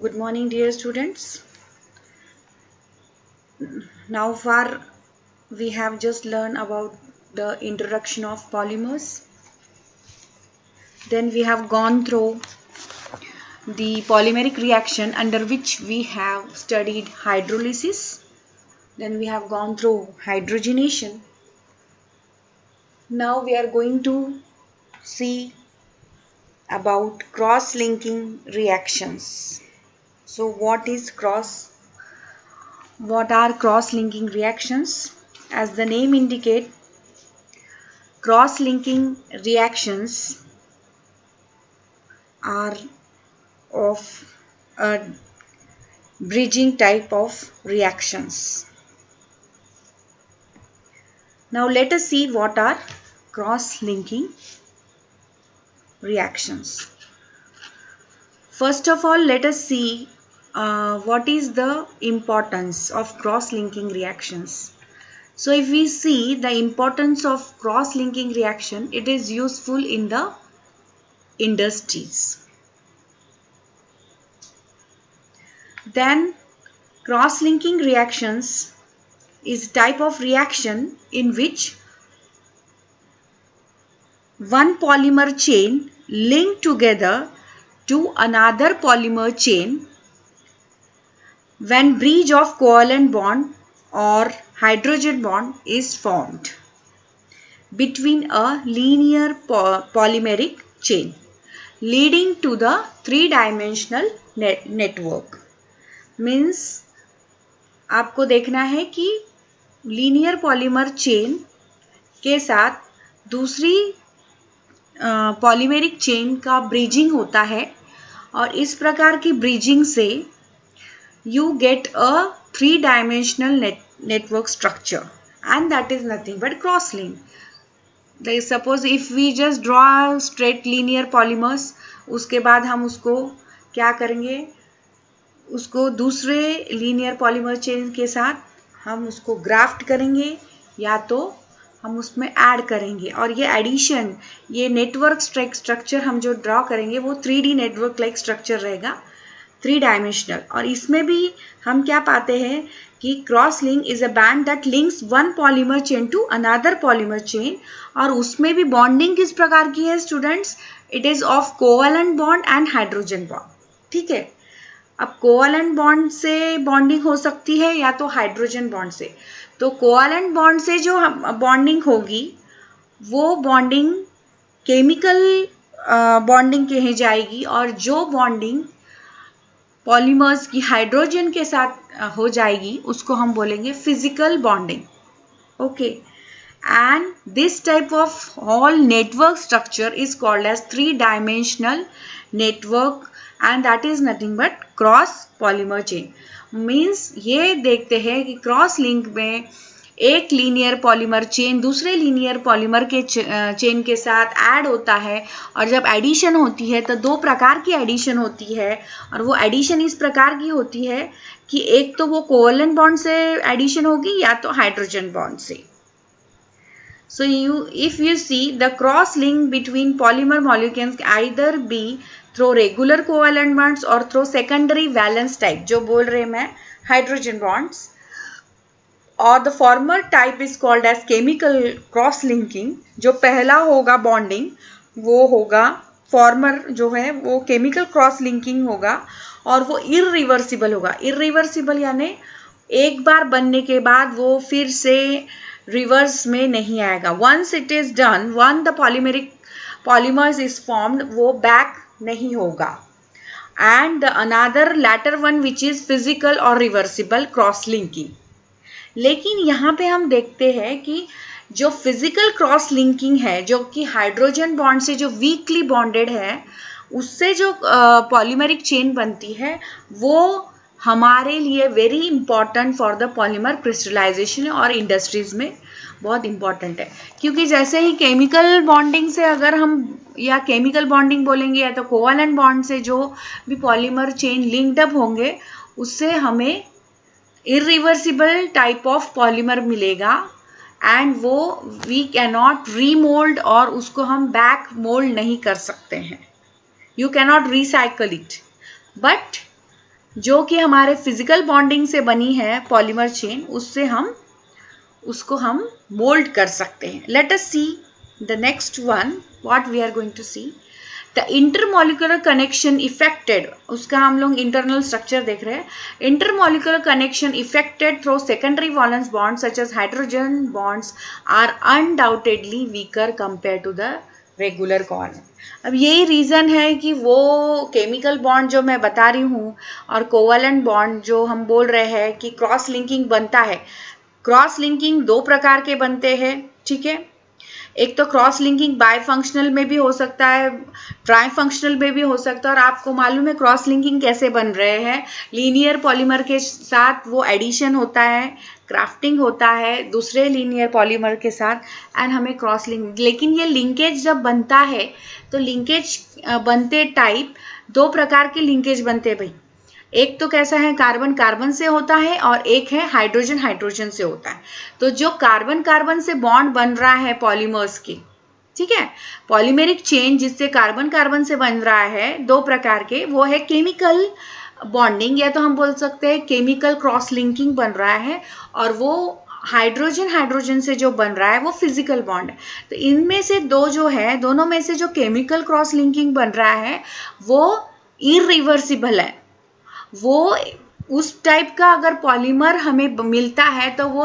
Good morning, dear students. Now far we have just learned about the introduction of polymers. Then we have gone through the polymeric reaction under which we have studied hydrolysis. Then we have gone through hydrogenation. Now we are going to see about cross-linking reactions. So what are cross-linking reactions? As the name indicates, cross-linking reactions are of a bridging type of reactions. Now let us see what are cross-linking reactions. First of all, let us see what is the importance of cross-linking reactions. So if we see the importance of cross-linking reaction, it is useful in the industries. Then cross-linking reactions is type of reaction in which one polymer chain linked together to another polymer chain when bridge of covalent bond or hydrogen bond is formed between a linear polymeric chain leading to the three-dimensional network. Means आपको देखना है कि linear polymer chain के साथ दूसरी polymeric chain का bridging होता है और इस प्रकार की ब्रिजिंग से you get a three-dimensional network structure and that is nothing but cross-link. Suppose if we just draw straight linear polymers, उसके बाद हम उसको क्या करेंगे, उसको दूसरे लीनियर पॉलीमर चेन के साथ हम उसको ग्राफ्ट करेंगे या तो हम उसमें ऐड करेंगे और ये एडिशन, ये नेटवर्क स्ट्रक्चर हम जो ड्रॉ करेंगे वो 3D नेटवर्क लाइक स्ट्रक्चर रहेगा, 3 डायमेंशनल. और इसमें भी हम क्या पाते हैं कि cross link is a band that links one polymer chain to another polymer chain. और उसमें भी बॉन्डिंग किस प्रकार की है students, it is of covalent bond and hydrogen bond. ठीक है, अब कोवैलेंट बॉन्ड से बॉन्डिंग हो सकती है या तो हाइड्रोजन बॉन्ड से. तो कोवैलेंट बॉन्ड से जो बॉन्डिंग होगी वो बॉन्डिंग केमिकल बॉन्डिंग कही जाएगी और जो बॉन्डिंग पॉलीमर्स की हाइड्रोजन के साथ हो जाएगी उसको हम बोलेंगे physical bonding. Okay, and this type of whole network structure is called as three dimensional network and that is nothing but cross polymer chain. Means ये देखते हैं कि क्रॉस लिंक में एक लीनियर पॉलीमर चेन दूसरे लीनियर पॉलीमर के chain के साथ ऐड होता है और जब एडिशन होती है तो दो प्रकार की एडिशन होती है और वो एडिशन इस प्रकार की होती है कि एक तो वो कोवैलेंट बॉन्ड से एडिशन होगी या तो हाइड्रोजन बॉन्ड से. So if you see the cross link between polymer molecules can either be through regular covalent bonds or through secondary valence type, जो बोल रहे मैं hydrogen bonds, और the former type is called as chemical cross linking. जो पहला होगा bonding वो होगा फॉर्मर जो है वो केमिकल क्रॉस लिंकिंग होगा और वो इरिवर्सिबल होगा. इरिवर्सिबल यानी एक बार बनने के बाद वो फिर से रिवर्स में नहीं आएगा. Once it is done, one the polymers is formed, वो बैक नहीं होगा. And the another latter one which is physical और रिवर्सिबल क्रॉस लिंकिंग. लेकिन यहाँ पे हम देखते हैं कि जो फिजिकल क्रॉस लिंकिंग है जो कि हाइड्रोजन बॉन्ड से जो वीकली बॉन्डेड है उससे जो पॉलीमेरिक चेन बनती है वो हमारे लिए very important for the polymer crystallization और इंडस्ट्रीज में बहुत इंपॉर्टेंट है. क्योंकि जैसे ही केमिकल बॉन्डिंग से अगर हम या केमिकल बॉन्डिंग बोलेंगे या तो कोवैलेंट बॉन्ड से जो भी पॉलीमर चेन लिंक्ड अप होंगे उससे हमें इरिवर्सिबल टाइप ऑफ पॉलीमर मिलेगा एंड वो वी कैनॉट रीमोल्ड और उसको हम बैक मोल्ड नहीं कर सकते हैं. You cannot recycle it. But जो कि हमारे फिजिकल बॉन्डिंग से बनी है पॉलीमर चेन, उसको हम मोल्ड कर सकते हैं. Let us see the next one what we are going to see. The intermolecular connection effected, उसका हम लोग इंटरनल स्ट्रक्चर देख रहे हैं. Intermolecular connection effected through secondary valence bonds such as hydrogen bonds are undoubtedly weaker compare to the regular covalent. अब यही reason है कि वो केमिकल बॉन्ड जो मैं बता रही हूँ और कोवेलेंट बॉन्ड जो हम बोल रहे हैं कि क्रॉस लिंकिंग बनता है. क्रॉस लिंकिंग दो प्रकार के बनते हैं, ठीक है. एक तो क्रॉस लिंकिंग बाय फंक्शनल में भी हो सकता है, ट्राई फंक्शनल में भी हो सकता है. और आपको मालूम है क्रॉस लिंकिंग कैसे बन रहे हैं. लीनियर पॉलीमर के साथ वो एडिशन होता है, क्राफ्टिंग होता है दूसरे लीनियर पॉलीमर के साथ एंड हमें क्रॉस लिंक. लेकिन ये लिंकेज जब बनता है तो लिंकेज बनते टाइप दो प्रकार के लिंकेज बनते हैं भाई. एक तो कैसा है, कार्बन कार्बन से होता है और एक है हाइड्रोजन हाइड्रोजन से होता है. तो जो कार्बन कार्बन से बॉन्ड बन रहा है पॉलीमर्स की, ठीक है, पॉलीमेरिक चेन जिससे कार्बन कार्बन से बन रहा है दो प्रकार के, वो है केमिकल बॉन्डिंग या तो हम बोल सकते हैं केमिकल क्रॉस लिंकिंग बन रहा है. और वो हाइड्रोजन हाइड्रोजन से जो बन रहा है वो फिजिकल बॉन्ड है. तो इनमें से दो जो है, दोनों में से जो केमिकल क्रॉस लिंकिंग बन रहा है वो इरिवर्सिबल है. वो उस टाइप का अगर पॉलीमर हमें मिलता है तो वो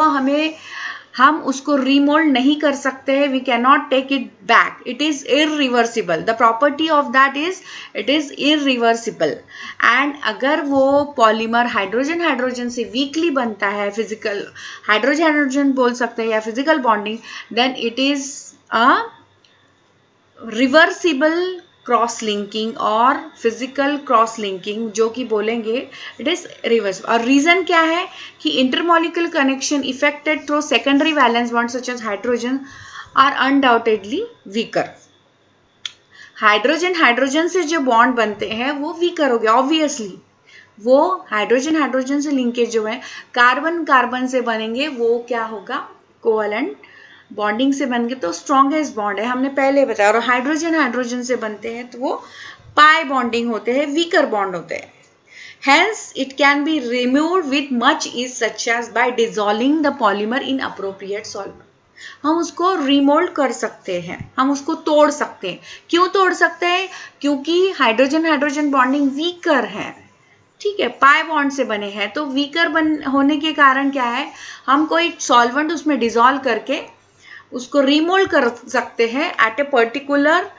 हम उसको रीमोल्ड नहीं कर सकते हैं. We can not take it back. It is irreversible. The property of that is it is irreversible. And अगर वो पॉलीमर हाइड्रोजन हाइड्रोजन से वीकली बनता है, फिजिकल हाइड्रोजन हाइड्रोजन बोल सकते हैं या physical bonding, then it is a reversible cross linking और फिजिकल क्रॉस लिंकिंग जो कि बोलेंगे इट इज रिवर्स. और रीजन क्या है कि intermolecular connection effected through secondary valence bond such as hydrogen are undoubtedly weaker. Hydrogen hydrogen से जो बॉन्ड बनते हैं वो वीकर हो गया ऑब्वियसली. वो हाइड्रोजन हाइड्रोजन से लिंकेज जो है कार्बन कार्बन से बनेंगे वो क्या होगा, कोवेलेंट बॉन्डिंग से बन गए तो स्ट्रॉन्गेस्ट बॉन्ड है, हमने पहले बताया. और हाइड्रोजन हाइड्रोजन से बनते हैं तो वो पाई बॉन्डिंग होते हैं, वीकर बॉन्ड होते हैं. Hence, it can be removed with much ease such as by dissolving the polymer in appropriate solvent. हम उसको रिमोल्ड कर सकते हैं, हम उसको तोड़ सकते हैं. क्यों तोड़ सकते हैं? क्योंकि हाइड्रोजन हाइड्रोजन बॉन्डिंग वीकर है, ठीक है, पाई बॉन्ड से बने हैं. तो वीकर होने के कारण क्या है, हम कोई सॉल्वेंट उसमें डिजोल्व करके उसको रिमोल्ड कर सकते हैं at a particular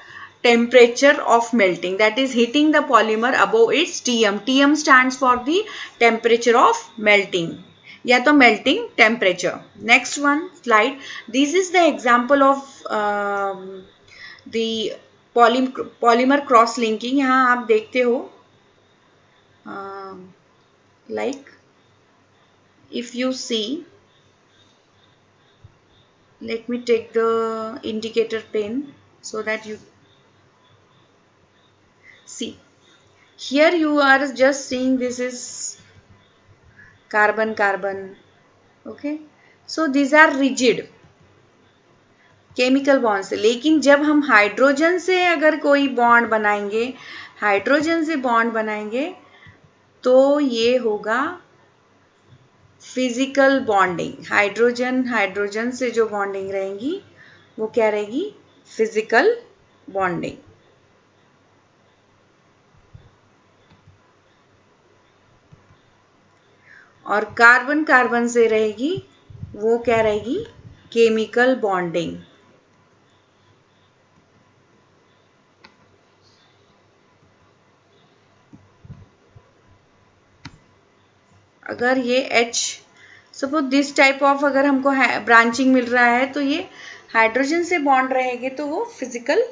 temperature of melting, that is heating the polymer above its TM. TM stands for the temperature of melting या तो melting temperature. Next one slide. This is the example of the polymer cross linking. यहाँ आप देखते हो like if you see, let me take the indicator pen so that you see. Here you are just seeing this is carbon carbon, okay. So these are rigid chemical bonds. लेकिन जब हम hydrogen से अगर कोई bond बनाएंगे, hydrogen से bond बनाएंगे तो ये होगा फिजिकल बॉन्डिंग. हाइड्रोजन हाइड्रोजन से जो बॉन्डिंग रहेगी वो क्या रहेगी, फिजिकल बॉन्डिंग. और कार्बन कार्बन से रहेगी वो क्या रहेगी, केमिकल बॉन्डिंग. अगर ये H suppose this type of अगर हमको ब्रांचिंग मिल रहा है तो ये हाइड्रोजन से बॉन्ड रहेगी तो वो फिजिकल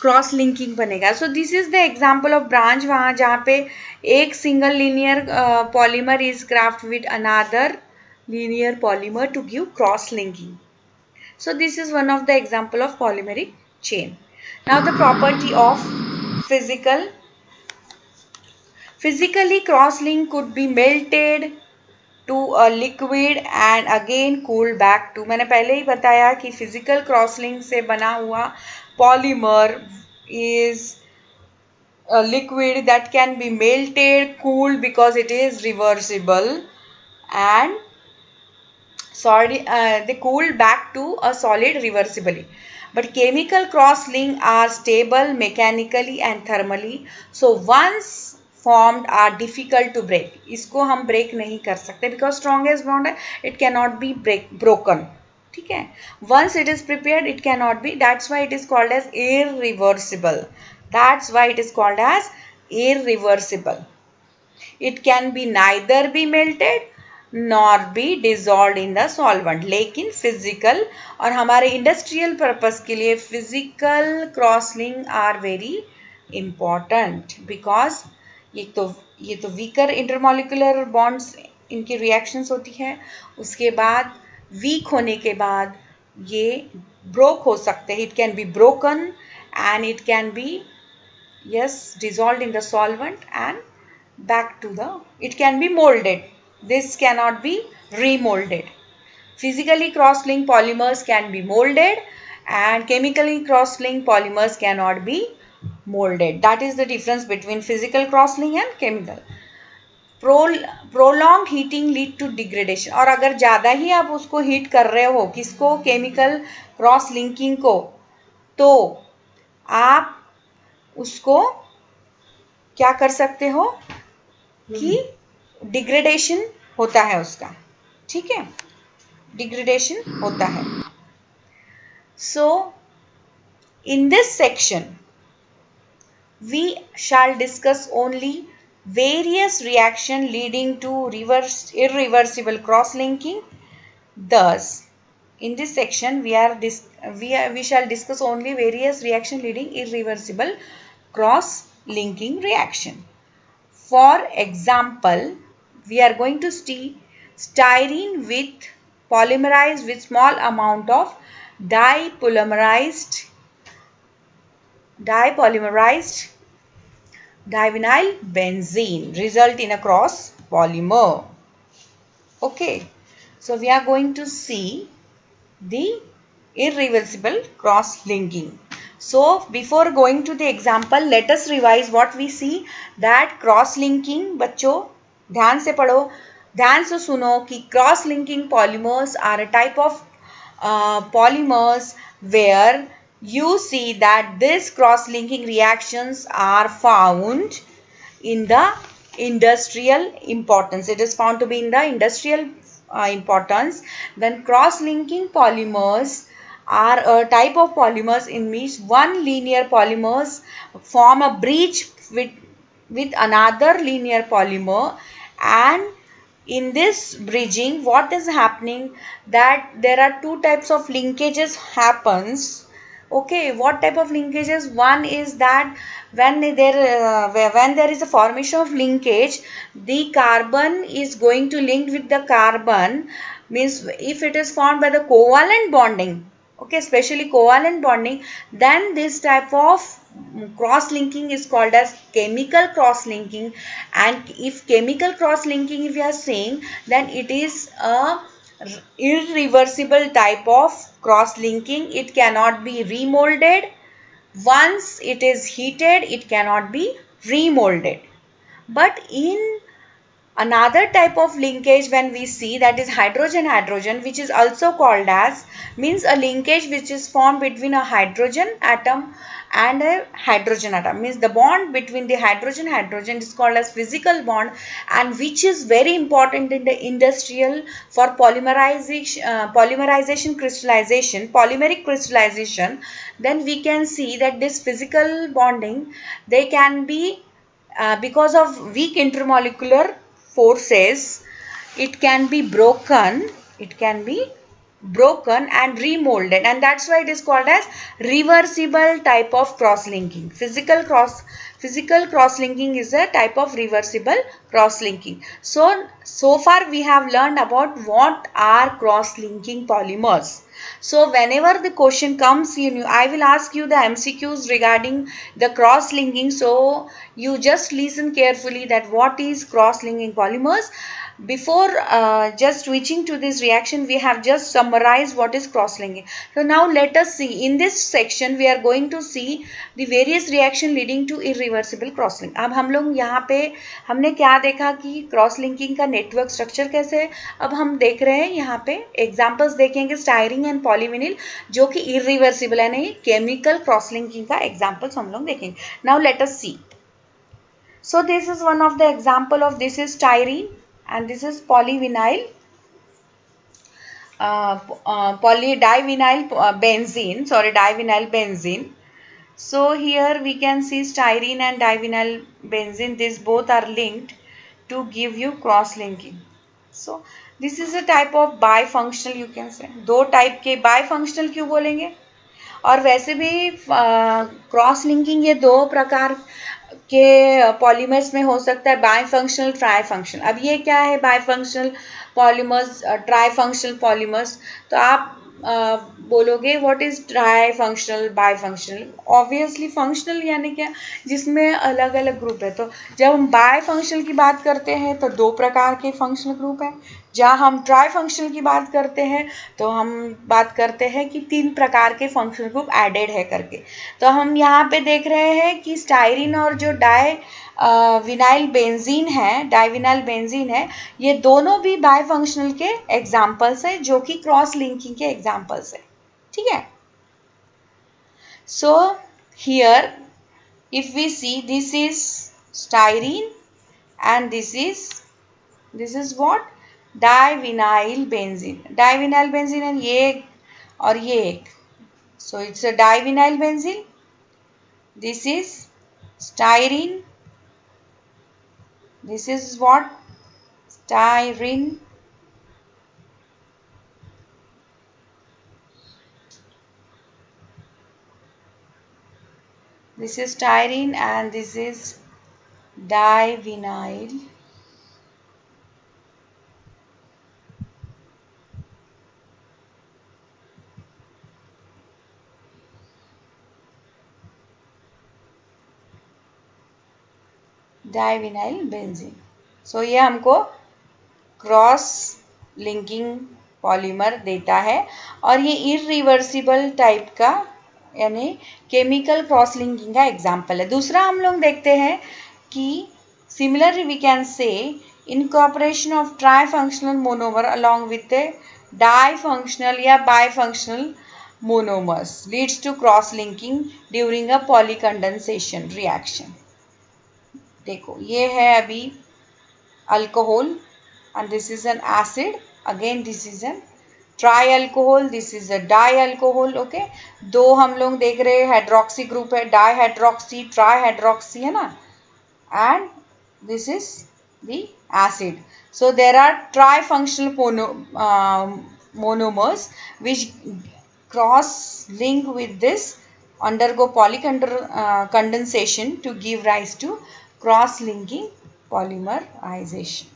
क्रॉस लिंकिंग बनेगा. So this is the example of branch, वहाँ जहाँ पे एक single linear polymer is craft with another linear polymer to give cross linking. So this is one of the example of polymeric chain. Now the property of physically cross link could be melted to a liquid and again cooled back to. मैंने पहले ही बताया कि physical cross link से बना हुआ polymer is a liquid that can be melted, cooled because it is reversible, and they cooled back to a solid reversibly. But chemical cross-link are stable mechanically and thermally. So once formed are difficult to break. इसको हम break नहीं कर सकते because strongest bond है, it cannot be broken. ठीक है. Once it is prepared, it cannot be. That's why it is called as irreversible. That's why it is called as irreversible. It can be neither be melted nor be dissolved in the solvent. लेकिन physical और हमारे industrial purpose के लिए physical cross link are very important because ये तो weaker intermolecular bonds इनकी reactions होती है. उसके बाद weak होने के बाद ये broke हो सकते हैं. It can be broken and it can be dissolved in the solvent and back to it can be molded. This cannot be remolded. Physically cross-linked polymers can be molded and chemically cross-linked polymers cannot be molded. That is the difference between physical cross-link and chemical. Prolonged heating lead to degradation. और अगर ज़्यादा ही आप उसको heat कर रहे हो किसको chemical cross linking को तो आप उसको क्या कर सकते हो कि डिग्रेडेशन होता है उसका. ठीक है, डिग्रेडेशन होता है. So in this section we shall discuss only various reaction leading to irreversible cross-linking. Thus, in this section we shall discuss only various reaction leading irreversible cross-linking reaction. For example, we are going to see styrene with polymerized with small amount of dipolymerized divinyl benzene result in a cross polymer. Okay, so we are going to see the irreversible cross linking. So before going to the example, let us revise what we see. That cross linking, बच्चों ध्यान से पढ़ो, ध्यान से सुनो कि cross linking polymers are a type of polymers where you see that this cross linking reactions are found in the industrial importance. It is found to be in the industrial importance. Then cross linking polymers are a type of polymers in which one linear polymers form a bridge with another linear polymer, and in this bridging what is happening that there are two types of linkages happens. Okay, what type of linkages? One is that when there is a formation of linkage, the carbon is going to link with the carbon, means if it is formed by the covalent bonding, okay, especially covalent bonding, then this type of cross linking is called as chemical cross linking. And if chemical cross linking if we are saying, then it is a irreversible type of cross linking. It cannot be remolded. Once it is heated, it cannot be remolded. But in another type of linkage when we see, that is hydrogen-hydrogen, which is also called as, means a linkage which is formed between a hydrogen atom and a hydrogen atom, means the bond between the hydrogen is called as physical bond, and which is very important in the industrial for polymerization crystallization, polymeric crystallization. Then we can see that this physical bonding, they can be because of weak intermolecular forces, it can be broken and remolded, and that's why it is called as reversible type of cross linking. Physical cross linking is a type of reversible cross linking. So far we have learned about what are cross linking polymers. So whenever the question comes, I will ask you the MCQs regarding the cross-linking. So you just listen carefully that what is cross-linking polymers. Before just switching to this reaction, we have just summarized what is cross-linking. So now let us see. In this section, we are going to see the various reaction leading to irreversible cross-link. अब हम लोग यहाँ पे हमने क्या देखा कि cross-linking का नेटवर्क स्ट्रक्चर कैसे है. अब हम देख रहे हैं यहाँ पे एग्जाम्पल्स देखेंगे स्टायरीन एंड पॉलीविनिल जो कि इरिवर्सिबल है, नहीं केमिकल क्रॉस-लिंकिंग का एग्जाम्पल्स हम लोग देखेंगे. Now let us see. So this is one of the example of this is styrene and this is polyvinyl divinyl benzene. So here we can see styrene and divinyl benzene. These both are linked to give you cross linking. So this is a type of bifunctional, you can say. दो type के bifunctional क्यों बोलेंगे? और वैसे भी cross linking ये दो प्रकार के पॉलीमर्स में हो सकता है, बायफंक्शनल, ट्राईफंक्शनल. अब ये क्या है बायफंक्शनल पॉलीमर्स, ट्राईफंक्शनल पॉलीमर्स? तो आप बोलोगे व्हाट इज ट्राईफंक्शनल, बायफंक्शनल? ऑब्वियसली फंक्शनल यानी क्या, जिसमें अलग अलग ग्रुप है. तो जब हम बायफंक्शनल की बात करते हैं तो दो प्रकार के फंक्शनल ग्रुप हैं. जहाँ हम ट्राई फंक्शनल की बात करते हैं तो हम बात करते हैं कि 3 प्रकार के फंक्शनल ग्रुप एडेड है करके. तो हम यहाँ पे देख रहे हैं कि स्टायरीन और जो डाइविनाइल बेंजीन है, ये दोनों भी बायफंक्शनल के एग्जाम्पल्स हैं जो कि क्रॉस लिंकिंग के एग्जाम्पल्स हैं. ठीक है. So here if we see this is styrene and this is what, divinyl benzene है ये एक और ये एक. So it's a divinyl benzene. This is styrene. This is what, styrene. This is styrene and this is divinyl benzene. So ये हमको cross linking polymer देता है और ये इरिवर्सिबल टाइप का यानी केमिकल क्रॉस लिंकिंग का एग्जाम्पल है. दूसरा हम लोग देखते हैं कि similarly we can say incorporation of tri functional monomer along with a di functional या bi functional monomers leads to cross linking during a polycondensation reaction. देखो ये है अभी alcohol and this is an acid, again this is an trialcohol, this is a dialcohol. okay, दो हम लोग देख रहे हैं हाइड्रोक्सी ग्रुप है, डाइहाइड्रोक्सी, ट्राइहाइड्रोक्सी है ना, and this is the acid. So there are trifunctional monomers which cross link with this, undergo condensation to give rise to cross linking polymerization.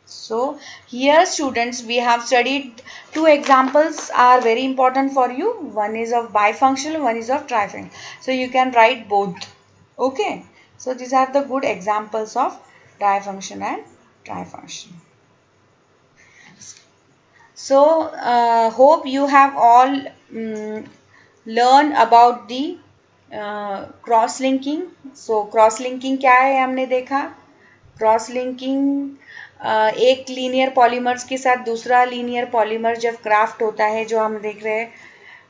So here students we have studied two examples are very important for you. One is of bifunctional, one is of trifunctional. So you can write both. Okay. So these are the good examples of difunction and trifunction. So hope you have all learned about the cross linking. So cross linking क्या है हमने देखा. Cross linking एक linear polymers के साथ दूसरा linear polymer जब graft होता है, जो हम देख रहे हैं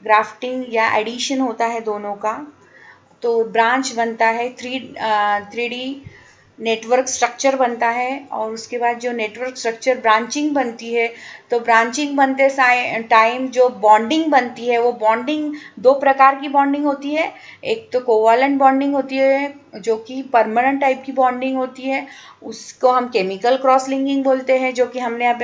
ग्राफ्टिंग या एडिशन होता है दोनों का, तो ब्रांच बनता है, 3D नेटवर्क स्ट्रक्चर बनता है. और उसके बाद जो नेटवर्क स्ट्रक्चर ब्रांचिंग बनती है, तो ब्रांचिंग बनते टाइम जो बॉन्डिंग बनती है, वो बॉन्डिंग दो प्रकार की बॉन्डिंग होती है. एक तो कोवैलेंट बॉन्डिंग होती है जो कि परमानेंट टाइप की बॉन्डिंग होती है, उसको हम केमिकल क्रॉस लिंकिंग बोलते हैं, जो कि हमने अब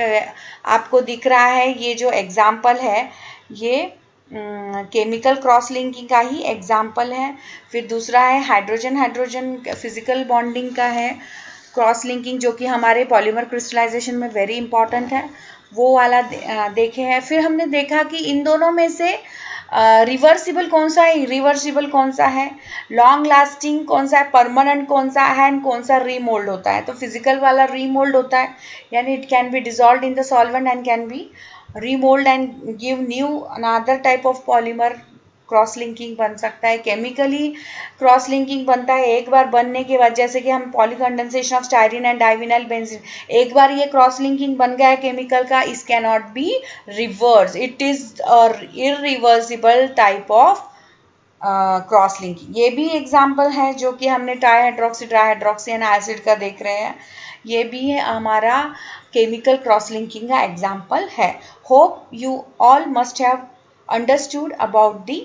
आपको दिख रहा है. ये जो एग्जाम्पल है ये केमिकल क्रॉस लिंकिंग का ही एग्जाम्पल है. फिर दूसरा है हाइड्रोजन फिजिकल बॉन्डिंग का है क्रॉस लिंकिंग, जो कि हमारे पॉलीमर क्रिस्टलाइजेशन में वेरी इंपॉर्टेंट है. वो वाला देखे हैं। फिर हमने देखा कि इन दोनों में से रिवर्सिबल कौन सा है, इरिवर्सिबल कौन सा है, लॉन्ग लास्टिंग कौन सा है, परमानेंट कौन सा है, एंड कौन सा रीमोल्ड होता है। तो फिजिकल वाला रीमोल्ड होता है, यानी it can be dissolve in the solvent and can be remould and give new another type of polymer. Cross linking बन सकता है, केमिकली क्रॉस लिंकिंग बनता है एक बार बनने के बाद, जैसे कि हम polycondensation of styrene and divinyl benzene, एक बार ये क्रॉस लिंकिंग बन गया है केमिकल का, इस can not be reverse, it is irreversible type of cross linking. ये भी एग्जाम्पल है जो कि हमने ट्राईहाइड्रोक्सी एंड एसिड का देख रहे हैं, ये भी हमारा केमिकल क्रॉस लिंकिंग का एग्जाम्पल है। Hope you all must have understood about the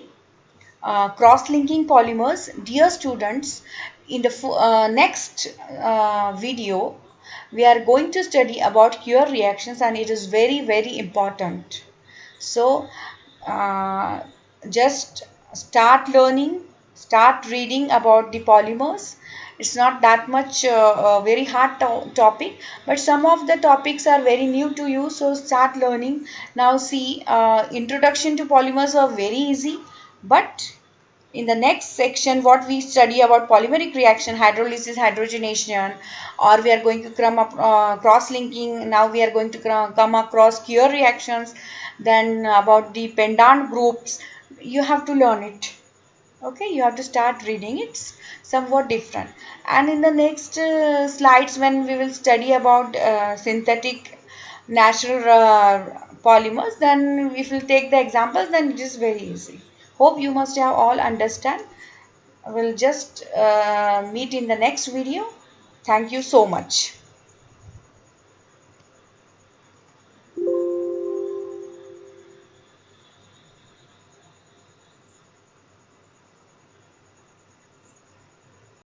cross-linking polymers. Dear students, in the next video, we are going to study about Cure reactions, and it is very, very important. So, uh, just start learning, start reading about the polymers. It's not that much very hard topic, but some of the topics are very new to you, so start learning. Now see, introduction to polymers are very easy, but in the next section what we study about polymeric reaction, hydrolysis, hydrogenation, or we are going to come up cross linking. Now we are going to come across Cure reactions, then about the pendant groups. You have to learn it. Okay, you have to start reading. It's somewhat different. And in the next slides, when we will study about synthetic natural polymers, then if we take the examples, then it is very easy. Hope you must have all understand. We'll just meet in the next video. Thank you so much.